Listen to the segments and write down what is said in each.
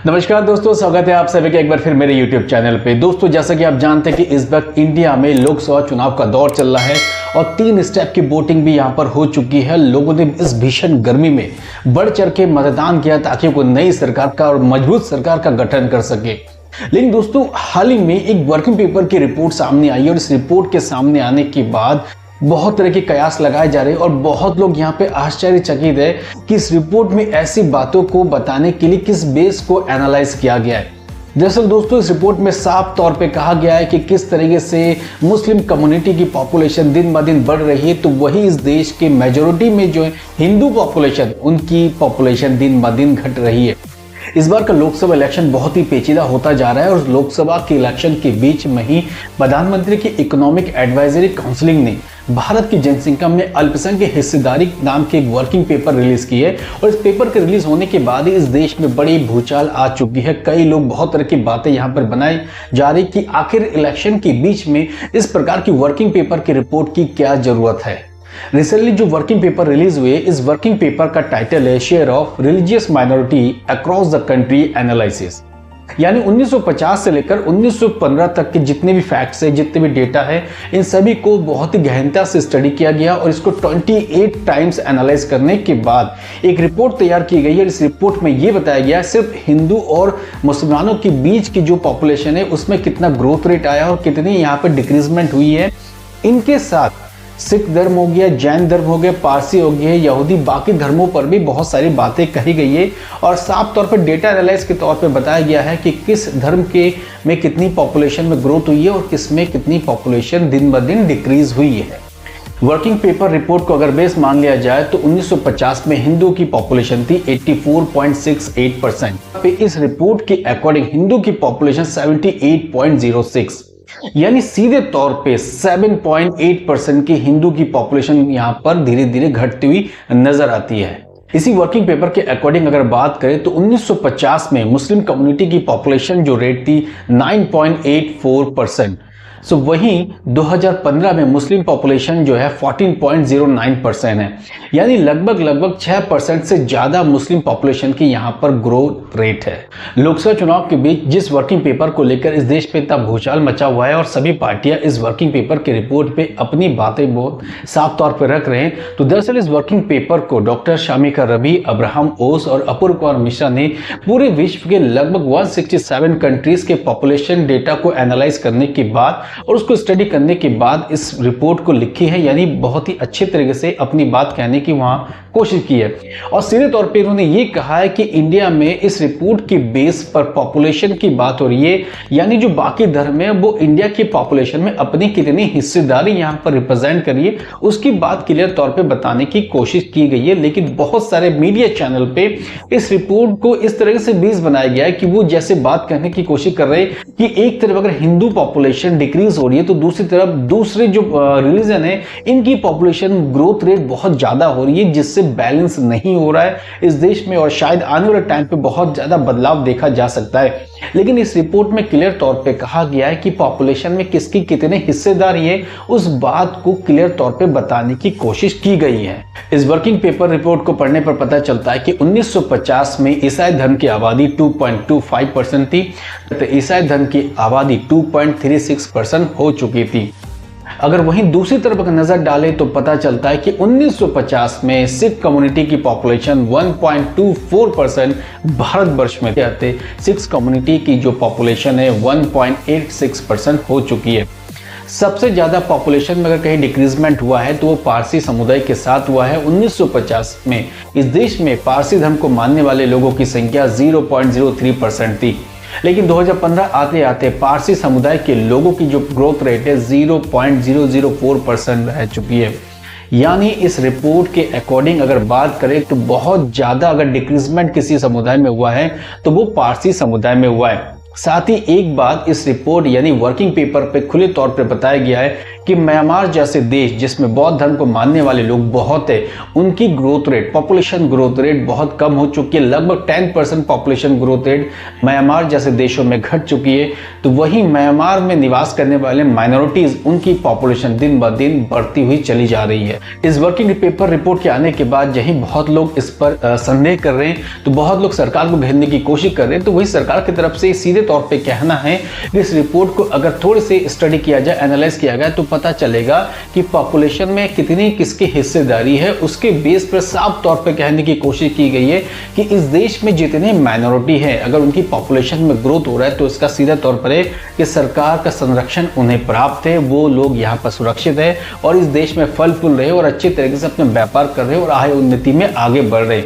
नमस्कार दोस्तों, स्वागत है आप सभी का एक बार फिर मेरे YouTube चैनल पे। दोस्तों, जैसा कि आप जानते हैं कि इस वक्त इंडिया में लोकसभा चुनाव का दौर चल रहा है और 3 स्टेप की वोटिंग भी यहां पर हो चुकी है। लोगों ने इस भीषण गर्मी में बढ़ चढ़ के मतदान किया ताकि वो नई सरकार का और मजबूत सरकार का गठन कर सके। लेकिन दोस्तों, हाल ही में एक वर्किंग पेपर की रिपोर्ट सामने आई और इस रिपोर्ट के सामने आने के बाद बहुत तरह के कयास लगाए जा रहे हैं और बहुत लोग यहाँ पे आश्चर्यचकित है कि इस रिपोर्ट में ऐसी बातों को बताने के लिए किस बेस को एनालाइज किया गया है। दरअसल दोस्तों, इस रिपोर्ट में साफ तौर पे कहा गया है कि किस तरीके से मुस्लिम कम्युनिटी की पॉपुलेशन दिन ब दिन बढ़ रही है, तो वही इस देश के मेजोरिटी में जो है हिंदू पॉपुलेशन, उनकी पॉपुलेशन दिन ब दिन घट रही है। इस बार का लोकसभा इलेक्शन बहुत ही पेचीदा होता जा रहा है और लोकसभा के इलेक्शन के बीच में ही प्रधानमंत्री की इकोनॉमिक एडवाइजरी काउंसिलिंग ने भारत की जनसंख्या में अल्पसंख्यक हिस्सेदारी नाम के एक वर्किंग पेपर रिलीज की है और इस पेपर के रिलीज होने के बाद ही इस देश में बड़ी भूचाल आ चुकी है। कई लोग बहुत तरह की बातें यहाँ पर बनाई जा रही कि आखिर इलेक्शन के बीच में इस प्रकार की वर्किंग पेपर की रिपोर्ट की क्या जरूरत है। रिसेंटली जो वर्किंग पेपर रिलीज हुए, इस वर्किंग पेपर का टाइटल है share of religious minority across the country analysis. यानी 1950 से लेकर 1915 तक के जितने भी फैक्ट्स है, जितने भी डेटा है, इन सभी को बहुत ही गहनता से स्टडी किया गया और इसको 28 टाइम्स एनालाइज करने के बाद एक रिपोर्ट तैयार की गई है। इस रिपोर्ट में ये बताया गया है सिर्फ हिंदू और मुसलमानों के बीच की जो पॉपुलेशन है उसमें कितना ग्रोथ रेट आया और कितनी यहाँ पर डिक्रीजमेंट हुई है। इनके साथ सिख धर्म हो गया, जैन धर्म हो गया, पारसी हो गया, यहूदी, बाकी धर्मों पर भी बहुत सारी बातें कही गई है और साफ तौर पर डेटा एनालाइज के तौर पे बताया गया है कि किस धर्म के में कितनी पॉपुलेशन में ग्रोथ हुई है और किस में कितनी पॉपुलेशन दिन ब दिन डिक्रीज हुई है। वर्किंग पेपर रिपोर्ट को अगर बेस मान लिया जाए तो 1950 में हिंदू की पॉपुलेशन थी 84.68%। इस रिपोर्ट के अकॉर्डिंग हिंदू की पॉपुलेशन 78.06, यानी सीधे तौर पे 7.8% की हिंदू की पॉपुलेशन यहां पर धीरे धीरे घटती हुई नजर आती है। इसी वर्किंग पेपर के अकॉर्डिंग अगर बात करें तो 1950 में मुस्लिम कम्युनिटी की पॉपुलेशन जो रेट थी 9.84%। सो वहीं 2015 में मुस्लिम पॉपुलेशन जो है 14.09% है, यानी लगभग 6% से ज्यादा मुस्लिम पॉपुलेशन की यहां पर ग्रोथ रेट है। लोकसभा चुनाव के बीच जिस वर्किंग पेपर को लेकर इस देश पे इतना भूचाल मचा हुआ है और सभी पार्टियां इस वर्किंग पेपर के रिपोर्ट पे अपनी बातें बहुत साफ तौर पर रख रहे हैं, तो दरअसल इस वर्किंग पेपर को डॉक्टर शामिका रवि, अब्राहम ओस और अपूर्व कुमार मिश्रा ने पूरे विश्व के लगभग 167 कंट्रीज के पॉपुलेशन डेटा को एनालाइज करने के बाद और उसको स्टडी करने के बाद इस रिपोर्ट को लिखी है। यानी बहुत ही अच्छे तरीके से अपनी बात कहने की वहां कोशिश की है और सीधे तौर पे उन्होंने ये कहा है कि इंडिया में इस रिपोर्ट के बेस पर पॉपुलेशन की बात हो रही है, यानी जो बाकी धर्म है वो इंडिया की पॉपुलेशन में अपनी कितनी हिस्सेदारी यहां पर रिप्रेजेंट करिए उसकी बात क्लियर तौर पे बताने की कोशिश की गई है। लेकिन बहुत सारे मीडिया चैनल पे इस रिपोर्ट को इस तरह से बेस बनाया गया है कि वो जैसे बात कहने की कोशिश कर रहे हैं कि एक तरफ अगर हिंदू पॉपुलेशन डिक्रीज हो रही है तो दूसरी तरफ दूसरे जो रिलीजन है इनकी पॉपुलेशन ग्रोथ रेट बहुत ज्यादा हो रही है, जिससे बैलेंस नहीं हो रहा है इस देश में और शायद आने वाले टाइम पे बहुत ज्यादा बदलाव देखा जा सकता है। लेकिन इस रिपोर्ट में क्लियर तौर पे कहा गया है कि पॉपुलेशन में किसकी कितने हिस्सेदारी है उस बात को क्लियर तौर पे बताने की कोशिश की गई है। इस वर्किंग पेपर रिपोर्ट को पढ़ने पर पता चलता है कि 1950 में ईसाई धर्म की आबादी 2.25% थी, तो ईसाई धर्म की आबादी 2.36% हो चुकी थी। अगर वहीं दूसरी तरफ अगर नजर डालें तो पता चलता है कि 1950 में सिख कम्युनिटी की पॉपुलेशन 1.24% भारतवर्ष में थे। सिख कम्युनिटी की जो पॉपुलेशन है 1.86% हो चुकी है। सबसे ज्यादा पॉपुलेशन में अगर कहीं डिक्रीजमेंट हुआ है तो वो पारसी समुदाय के साथ हुआ है। 1950 में इस देश में पारसी धर्म को मानने वाले लोगों की संख्या 0.03% थी, लेकिन 2015 आते आते पारसी समुदाय के लोगों की जो ग्रोथ रेट है 0.004% रह चुकी है। यानी इस रिपोर्ट के अकॉर्डिंग अगर बात करें तो बहुत ज्यादा अगर डिक्रीजमेंट किसी समुदाय में हुआ है तो वो पारसी समुदाय में हुआ है। साथ ही एक बात इस रिपोर्ट यानी वर्किंग पेपर पे खुले तौर पे बताया गया है कि म्यांमार जैसे देश जिसमें बौद्ध धर्म को मानने वाले लोग बहुत है, उनकी growth rate, population growth rate बहुत कम हो चुकी है। लगभग 10% पॉपुलेशन ग्रोथ रेट म्यांमार जैसे देशों में घट चुकी है। तो वहीं म्यांमार में निवास करने वाले माइनॉरिटीज, उनकी पॉपुलेशन दिन ब दिन बढ़ती हुई चली जा रही है। इस वर्किंग पेपर रिपोर्ट के आने के बाद यही बहुत लोग इस पर संदेह कर रहे हैं, तो बहुत लोग सरकार को घेरने की कोशिश कर रहे हैं। तो वही सरकार की तरफ से सीधे तौर पे कहना है कि इस रिपोर्ट को अगर थोड़े से स्टडी किया जाए, एनालाइज किया गया, तो पता चलेगा कि पॉपुलेशन में कितनी किसकी हिस्सेदारी है। उसके बेस पर साफ तौर पे कहने की कोशिश की गई है कि इस देश में जितने माइनॉरिटी है, अगर उनकी पॉपुलेशन में ग्रोथ हो रहा है तो इसका सीधा तौर पर है कि सरकार का संरक्षण उन्हें प्राप्त है, वो लोग यहाँ पर सुरक्षित है और इस देश में फल फूल रहे और अच्छे तरीके से अपने व्यापार कर रहे और आय उन्नति में आगे बढ़ रहे।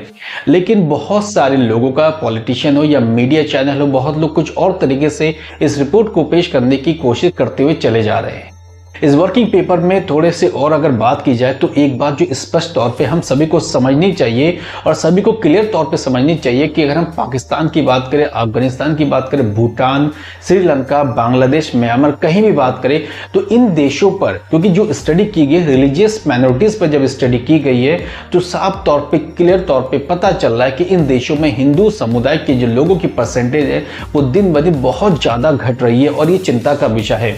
लेकिन बहुत सारे लोगों का, पॉलिटिशियन हो या मीडिया चैनल हो, बहुत लोग कुछ और तरीके से इस रिपोर्ट को पेश करने की कोशिश करते हुए चले जा रहे हैं। इस वर्किंग पेपर में थोड़े से और अगर बात की जाए तो एक बात जो स्पष्ट तौर पे हम सभी को समझनी चाहिए और सभी को क्लियर तौर पे समझनी चाहिए कि अगर हम पाकिस्तान की बात करें, अफगानिस्तान की बात करें, भूटान, श्रीलंका, बांग्लादेश, म्यांमार, कहीं भी बात करें, तो इन देशों पर, क्योंकि जो स्टडी की गई रिलीजियस माइनॉरिटीज पर जब स्टडी की गई है तो साफ तौर पर, क्लियर तौर पर पता चल रहा है कि इन देशों में हिंदू समुदाय के जो लोगों की परसेंटेज है वो दिन ब दिन बहुत ज्यादा घट रही है और ये चिंता का विषय है।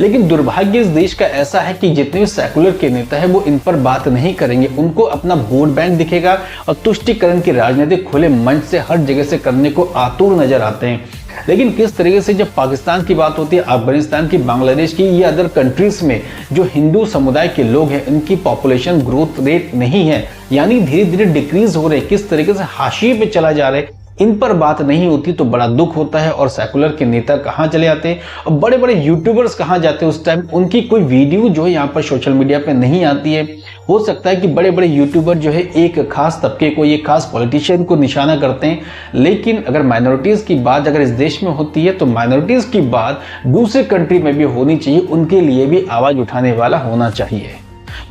लेकिन दुर्भाग्य इस देश का ऐसा है कि जितने भी सेकुलर के नेता है वो इन पर बात नहीं करेंगे। उनको अपना वोट बैंक दिखेगा और तुष्टिकरण की राजनीति खुले मंच से हर जगह से करने को आतुर नजर आते हैं। लेकिन किस तरीके से जब पाकिस्तान की बात होती है, अफगानिस्तान की, बांग्लादेश की या अदर कंट्रीज में जो हिंदू समुदाय के लोग हैं, इनकी पॉपुलेशन ग्रोथ रेट नहीं है, यानी धीरे धीरे डिक्रीज हो रहे, किस तरीके से हाशिए पे चला जा रहा है, इन पर बात नहीं होती तो बड़ा दुख होता है। और सेकुलर के नेता कहां चले जाते हैं और बड़े बड़े यूट्यूबर्स कहां जाते हैं, उस टाइम उनकी कोई वीडियो जो है यहाँ पर सोशल मीडिया पे नहीं आती है। हो सकता है कि बड़े बड़े यूट्यूबर जो है एक खास तबके को, एक खास पॉलिटिशियन को निशाना करते हैं, लेकिन अगर माइनॉरिटीज की बात अगर इस देश में होती है तो माइनॉरिटीज की बात दूसरे कंट्री में भी होनी चाहिए, उनके लिए भी आवाज उठाने वाला होना चाहिए।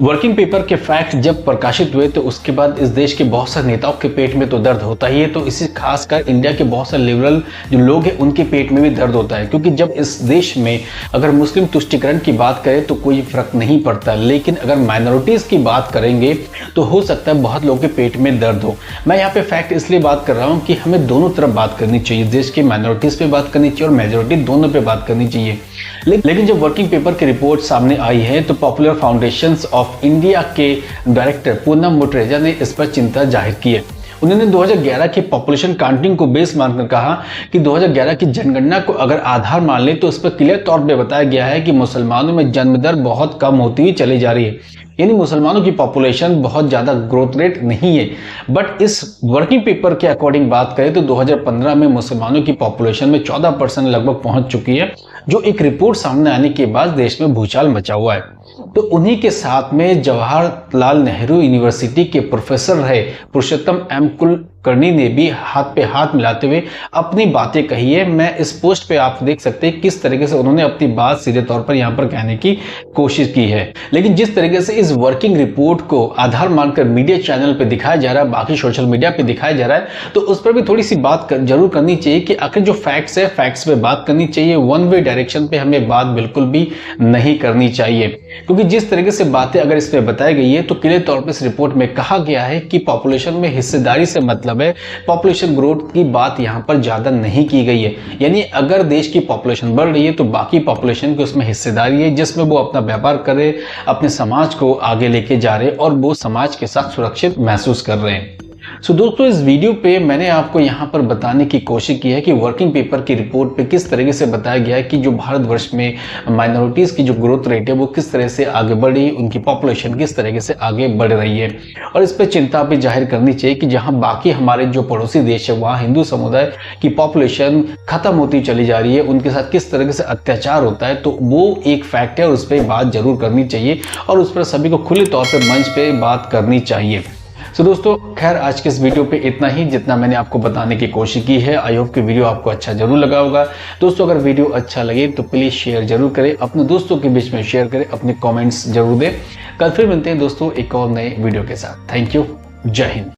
वर्किंग पेपर के फैक्ट जब प्रकाशित हुए तो उसके बाद इस देश के बहुत सारे नेताओं के पेट में तो दर्द होता ही है, तो इसी खासकर इंडिया के बहुत सारे लिबरल जो लोग हैं उनके पेट में भी दर्द होता है, क्योंकि जब इस देश में अगर मुस्लिम तुष्टिकरण की बात करें तो कोई फर्क नहीं पड़ता, लेकिन अगर माइनॉरिटीज की बात करेंगे तो हो सकता है बहुत लोगों के पेट में दर्द हो। मैं यहाँ पे फैक्ट इसलिए बात कर रहा हूँ कि हमें दोनों तरफ बात करनी चाहिए, देश के माइनॉरिटीज पे बात करनी चाहिए और मेजोरिटी दोनों पे बात करनी चाहिए। लेकिन जब वर्किंग पेपर की रिपोर्ट सामने आई है तो पॉपुलर फाउंडेशंस ऑफ इंडिया के डायरेक्टर पूनम मुटरेजा ने इस पर चिंता जाहिर की है। उन्होंने 2011 के पॉपुलेशन काउंटिंग को बेस मानकर कहा कि 2011 की जनगणना को अगर आधार मान ले तो इस पर क्लियर तौर पे बताया गया है कि मुसलमानों में जन्म दर बहुत कम होती हुई चली जा रही है, यानी मुसलमानों की पॉपुलेशन बहुत ज्यादा ग्रोथ रेट नहीं है। बट इस वर्किंग पेपर के अकॉर्डिंग बात करें तो 2015 में मुसलमानों की पॉपुलेशन में 14% लगभग पहुंच चुकी है, जो एक रिपोर्ट सामने आने के बाद देश में भूचाल मचा हुआ है। तो उन्हीं के साथ में जवाहरलाल नेहरू यूनिवर्सिटी के प्रोफेसर रहे पुरुषोत्तम एम कुलकर्णी ने भी हाथ पे हाथ मिलाते हुए अपनी बातें कही है। मैं इस पोस्ट पे आप देख सकते हैं किस तरीके से उन्होंने अपनी बात सीधे तौर पर यहाँ पर कहने की कोशिश की है। लेकिन जिस तरीके से इस वर्किंग रिपोर्ट को आधार मानकर मीडिया चैनल पे दिखाया जा रहा है, बाकी सोशल मीडिया पे दिखाया जा रहा है, तो उस पर भी थोड़ी सी बात जरूर करनी चाहिए कि आखिर जो फैक्ट्स है, फैक्ट्स पे बात करनी चाहिए। वन वे डायरेक्शन पे हमें बात बिल्कुल भी नहीं करनी चाहिए, क्योंकि जिस तरीके से बातें अगर इसमें बताई गई है तो क्लियर तौर पर इस रिपोर्ट में कहा गया है कि पॉपुलेशन में हिस्सेदारी से मतलब है पॉपुलेशन ग्रोथ की बात यहां पर ज्यादा नहीं की गई है। यानी अगर देश की पॉपुलेशन बढ़ रही है तो बाकी पॉपुलेशन की उसमें हिस्सेदारी है, जिसमें वो अपना व्यापार करे, अपने समाज को आगे लेके जा रहे और वो समाज के साथ सुरक्षित महसूस कर रहे हैं। सो दोस्तों, इस वीडियो पे मैंने आपको यहाँ पर बताने की कोशिश की है कि वर्किंग पेपर की रिपोर्ट पे किस तरीके से बताया गया है कि जो भारतवर्ष में माइनॉरिटीज की जो ग्रोथ रेट है वो किस तरह से आगे बढ़ी, उनकी पॉपुलेशन किस तरीके से आगे बढ़ रही है। और इस पर चिंता भी जाहिर करनी चाहिए कि जहाँ बाकी हमारे जो पड़ोसी देश है वहाँ हिंदू समुदाय की पॉपुलेशन खत्म होती चली जा रही है, उनके साथ किस तरीके से अत्याचार होता है, तो वो एक फैक्ट है और उस पर बात जरूर करनी चाहिए और उस पर सभी को खुले तौर पर मंच पे बात करनी चाहिए। सो दोस्तों, खैर आज के इस वीडियो पे इतना ही जितना मैंने आपको बताने की कोशिश की है। आई होप कि वीडियो आपको अच्छा जरूर लगा होगा। दोस्तों, अगर वीडियो अच्छा लगे तो प्लीज शेयर जरूर करें, अपने दोस्तों के बीच में शेयर करें, अपने कमेंट्स जरूर दें। कल फिर मिलते हैं दोस्तों एक और नए वीडियो के साथ। Thank you. जय हिंद।